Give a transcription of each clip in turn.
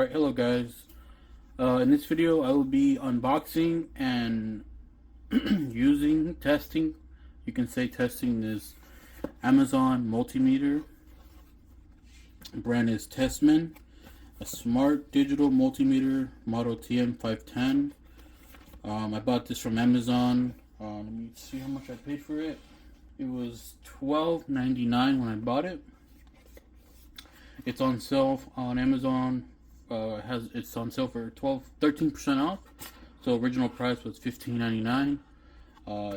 Alright, hello guys. In this video I will be unboxing and testing, you can say testing this Amazon multimeter. Brand is TESMEN, a smart digital multimeter model TM-510. I bought this from Amazon. Let me see how much I paid for it. It was $12.99 when I bought it. It's on sale on Amazon. It's on sale for 13% off. So original price was $15.99.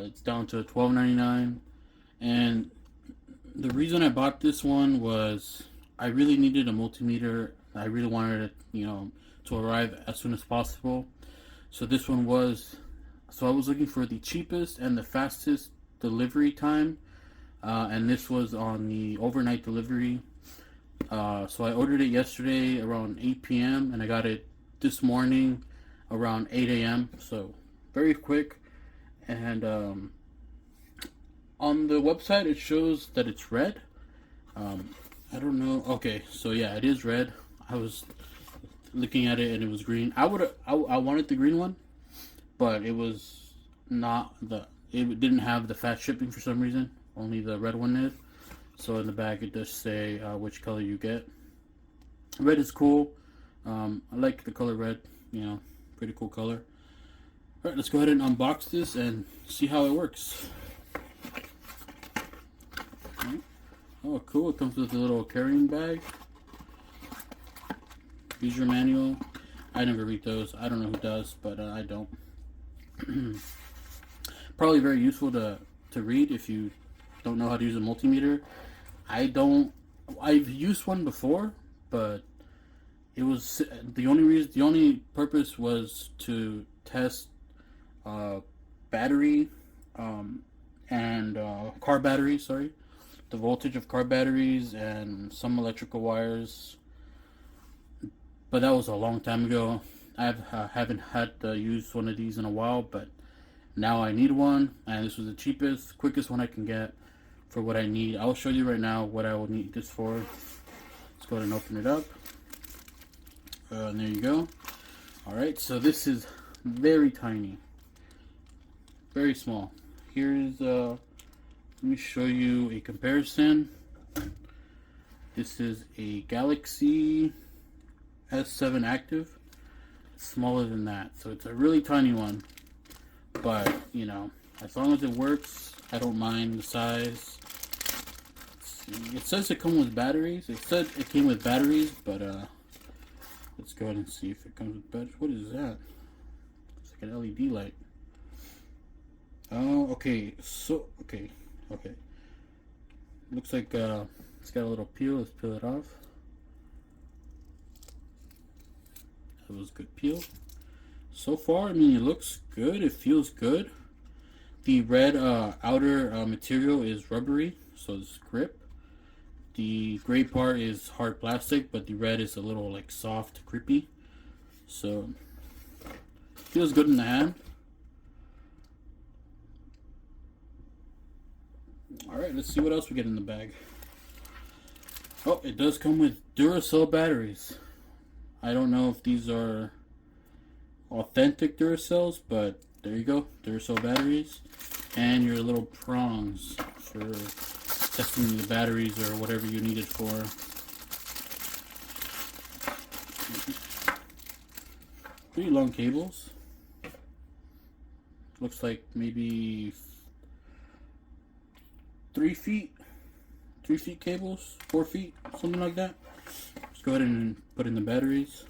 It's down to $12.99. And the reason I bought this one was I really needed a multimeter. I really wanted it, to arrive as soon as possible. So this one was. So I was looking for the cheapest and the fastest delivery time, and this was on the overnight delivery. So I ordered it yesterday around 8 p.m. and I got it this morning around 8 a.m. So very quick. And on the website it shows that it's red. I don't know. Okay, so yeah, it is red. I was looking at it and it was green. I wanted the green one, but it was not it didn't have the fast shipping for some reason. Only the red one did. So in the back it does say which color you get. Red is cool. I like the color red. Pretty cool color. Alright, let's go ahead and unbox this and see how it works. Right. Oh, cool. It comes with a little carrying bag. User manual. I never read those. I don't know who does, but I don't. Probably very useful to read if you don't know how to use a multimeter. I've used one before, but it was the only purpose was to test battery and car batteries, the voltage of car batteries and some electrical wires. But that was a long time ago. I haven't had to use one of these in a while, but now I need one, and this was the cheapest, quickest one I can get for what I need. I'll show you right now what I will need this for. Let's go ahead and open it up. And there you go. Alright, so this is very tiny. Very small. Here's, let me show you a comparison. This is a Galaxy S7 Active. It's smaller than that. So it's a really tiny one. But, as long as it works, I don't mind the size. It says it comes with batteries. It said it came with batteries, but let's go ahead and see if it comes with batteries. What is that? It's like an LED light. Oh, okay. So, okay. Looks like it's got a little peel. Let's peel it off. That was a good peel. So far, it looks good. It feels good. The red outer material is rubbery, so it's grip. The gray part is hard plastic, but the red is a little like soft, grippy. So feels good in the hand. Alright, let's see what else we get in the bag. Oh, it does come with Duracell batteries. I don't know if these are authentic Duracells, but there you go, Duracell batteries, and your little prongs for testing the batteries or whatever you need it for. Pretty long cables. Looks like maybe 3 feet cables, 4 feet, something like that. Let's go ahead and put in the batteries.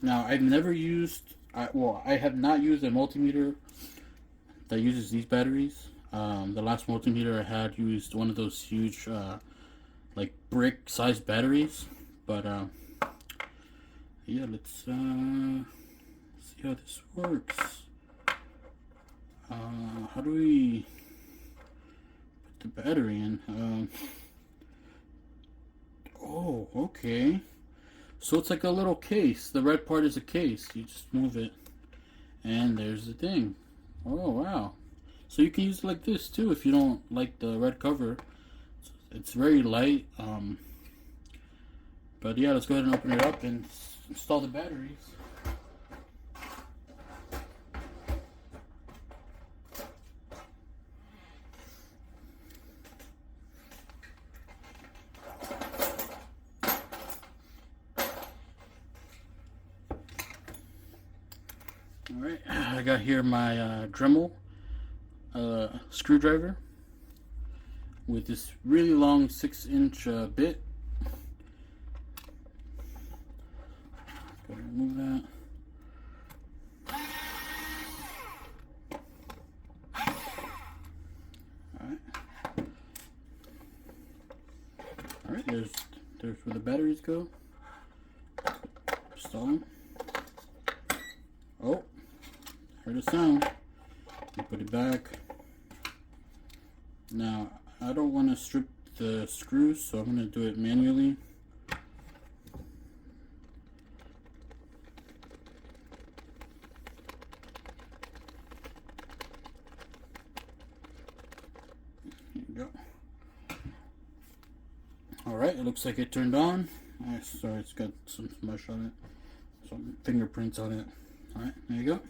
Now, I've never used, I have not used a multimeter that uses these batteries. The last multimeter I had used one of those huge, like brick-sized batteries. But yeah, let's see how this works. How do we put the battery in? Oh, okay. So it's like a little case. The red part is a case. You just move it, and there's the thing. Oh, wow. So you can use it like this too if you don't like the red cover. it's very light. But yeah, let's go ahead and open it up and install the batteries. Alright, I got here my Dremel screwdriver with this really long 6-inch bit. Go ahead and remove that. Alright, there's where the batteries go. Install them. Oh, heard a sound. You put it back. Now, I don't want to strip the screws, so I'm going to do it manually. Here we go. Alright, it looks like it turned on. Sorry, it's got some smush on it. Some fingerprints on it. Alright, there you go.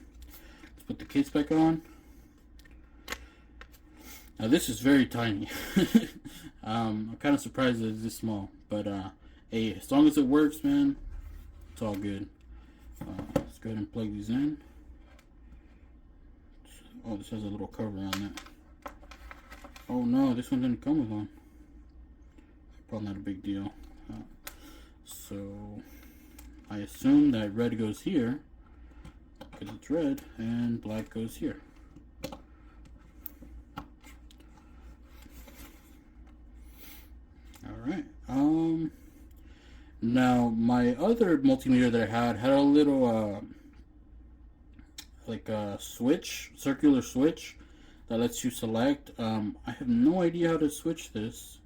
Let's put the case back on. Now this is very tiny. I'm kind of surprised that it's this small. But hey, as long as it works, man, it's all good. Let's go ahead and plug these in. Oh, this has a little cover on it. Oh no, this one didn't come with one. Probably not a big deal. So I assume that red goes here because it's red, and black goes here. Alright, now my other multimeter that I had a little like a switch, circular switch that lets you select. I have no idea how to switch this.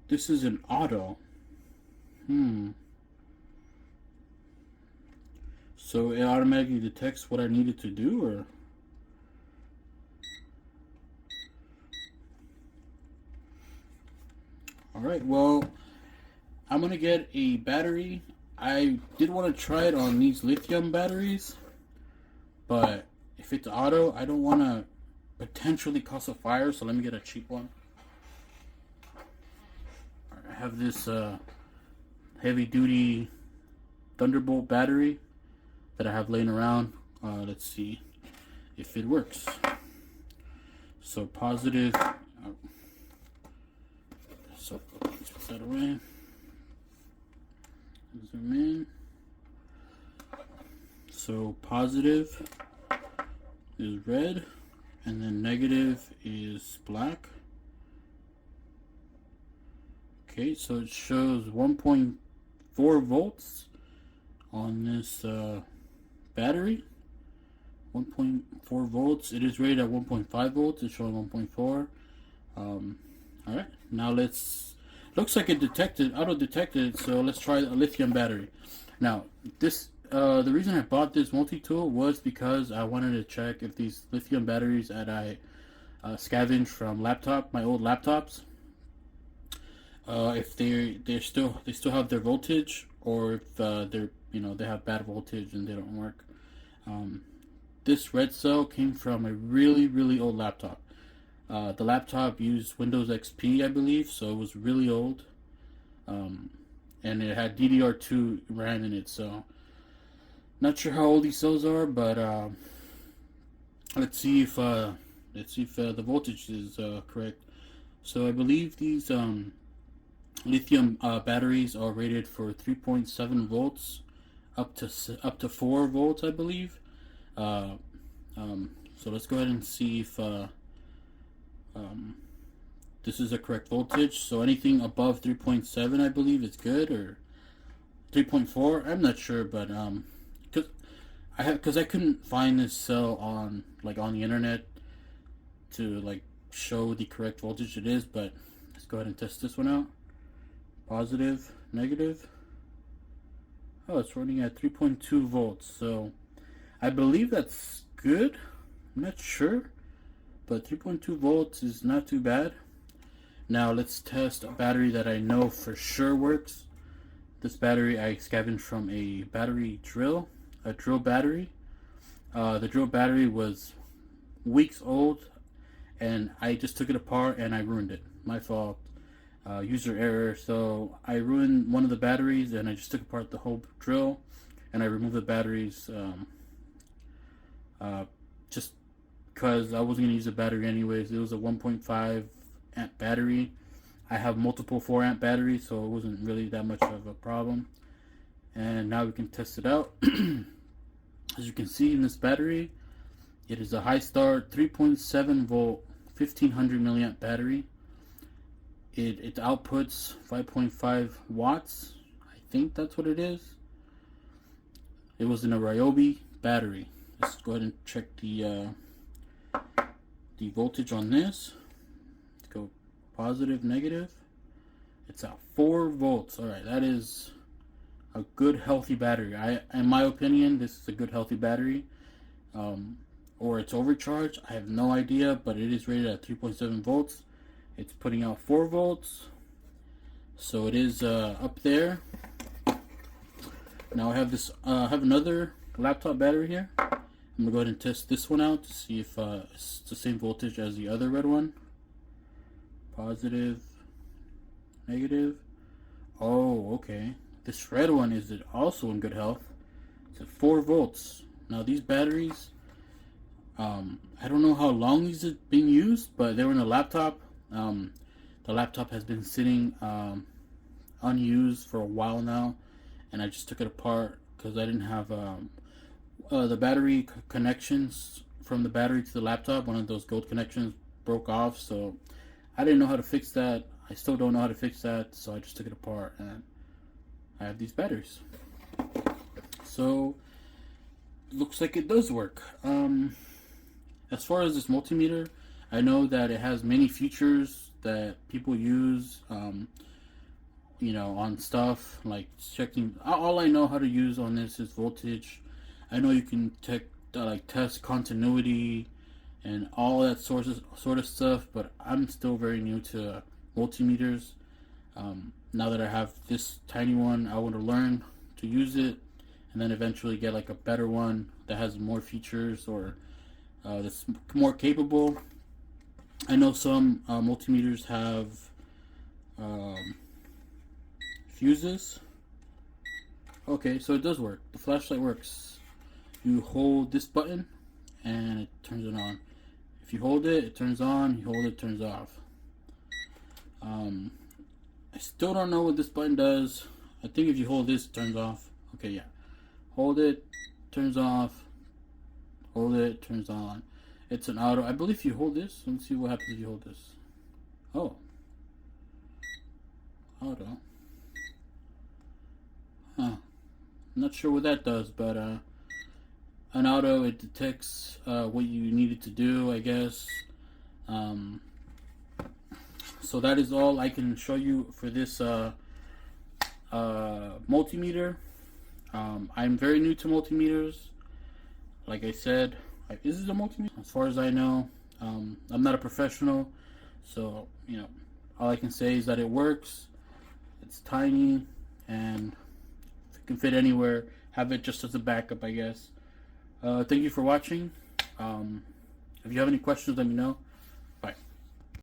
This is an auto. So it automatically detects what I needed to do, or? Alright, well, I'm gonna get a battery. I did want to try it on these lithium batteries, but if it's auto, I don't want to potentially cause a fire, so let me get a cheap one. I have this heavy duty Thunderbolt battery that I have laying around. Let's see if it works. So positive. So let's put that away. Zoom in. So positive is red, and then negative is black. Okay, so it shows 1.4 volts on this battery. 1.4 volts. It is rated at 1.5 volts. It's showing 1.4. Alright, now looks like it auto detected, so let's try a lithium battery. Now, this, the reason I bought this multi-tool was because I wanted to check if these lithium batteries that I scavenged from my old laptops, if they still have their voltage, or if they have bad voltage and they don't work. This red cell came from a really old laptop. The laptop used Windows XP, I believe, so it was really old, and it had DDR2 RAM in it. So not sure how old these cells are, but let's see if the voltage is correct. So I believe these lithium batteries are rated for 3.7 volts up to 4 volts, I believe. So let's go ahead and see if this is a correct voltage. So anything above 3.7, I believe, is good, or 3.4. I'm not sure, but because I couldn't find this cell on the internet to show the correct voltage it is. But let's go ahead and test this one out. Positive, negative. Oh, it's running at 3.2 volts. So I believe that's good. I'm not sure, but 3.2 volts is not too bad. Now let's test a battery that I know for sure works. This battery I scavenged from a battery drill, a drill battery. The drill battery was weeks old, and I just took it apart and I ruined it. My fault. User error. So I ruined one of the batteries, and I just took apart the whole drill, and I removed the batteries just because I wasn't gonna use the battery anyways. It was a 1.5 amp battery. I have multiple 4 amp batteries, so it wasn't really that much of a problem. And now we can test it out. As you can see in this battery, it is a high start 3.7 volt 1500 milliamp battery. It outputs 5.5 watts. I think that's what it is. It was in a Ryobi battery. Let's go ahead and check the voltage on this. Let's go positive, negative. It's at 4 volts. All right, that is a good healthy battery. In my opinion, this is a good healthy battery. Or it's overcharged. I have no idea, but it is rated at 3.7 volts. It's putting out 4 volts, so it is up there. Now I have this. Have another laptop battery here. I'm gonna go ahead and test this one out to see if it's the same voltage as the other red one. Positive, negative. Oh, okay. This red one is also in good health. It's at 4 volts. Now these batteries, I don't know how long these have been used, but they were in a laptop. The laptop has been sitting unused for a while now, and I just took it apart because I didn't have the battery connections from the battery to the laptop. One of those gold connections broke off, so I didn't know how to fix that. I still don't know how to fix that, so I just took it apart, and I have these batteries. So looks like it does work. As far as this multimeter, I know that it has many features that people use, on stuff like checking. All I know how to use on this is voltage. I know you can test continuity and all that sort of stuff, but I'm still very new to multimeters. Now that I have this tiny one, I want to learn to use it, and then eventually get like a better one that has more features or that's more capable. I know some multimeters have fuses. Okay, so it does work. The flashlight works. You hold this button and it turns it on. If you hold it, it turns on. You hold it, it turns off. I still don't know what this button does. I think if you hold this, it turns off. Okay, yeah. Hold it, turns off. Hold it, turns on. It's an auto. I believe if you hold this, let's see what happens if you hold this. Oh. Auto. Huh. I'm not sure what that does, but an auto, it detects what you needed to do, I guess. So that is all I can show you for this multimeter. I'm very new to multimeters. Like I said, is this a multimeter? As far as I know, I'm not a professional, so all I can say is that it works. It's tiny, and if it can fit anywhere, have it just as a backup, I guess. Thank you for watching. If you have any questions, let me know.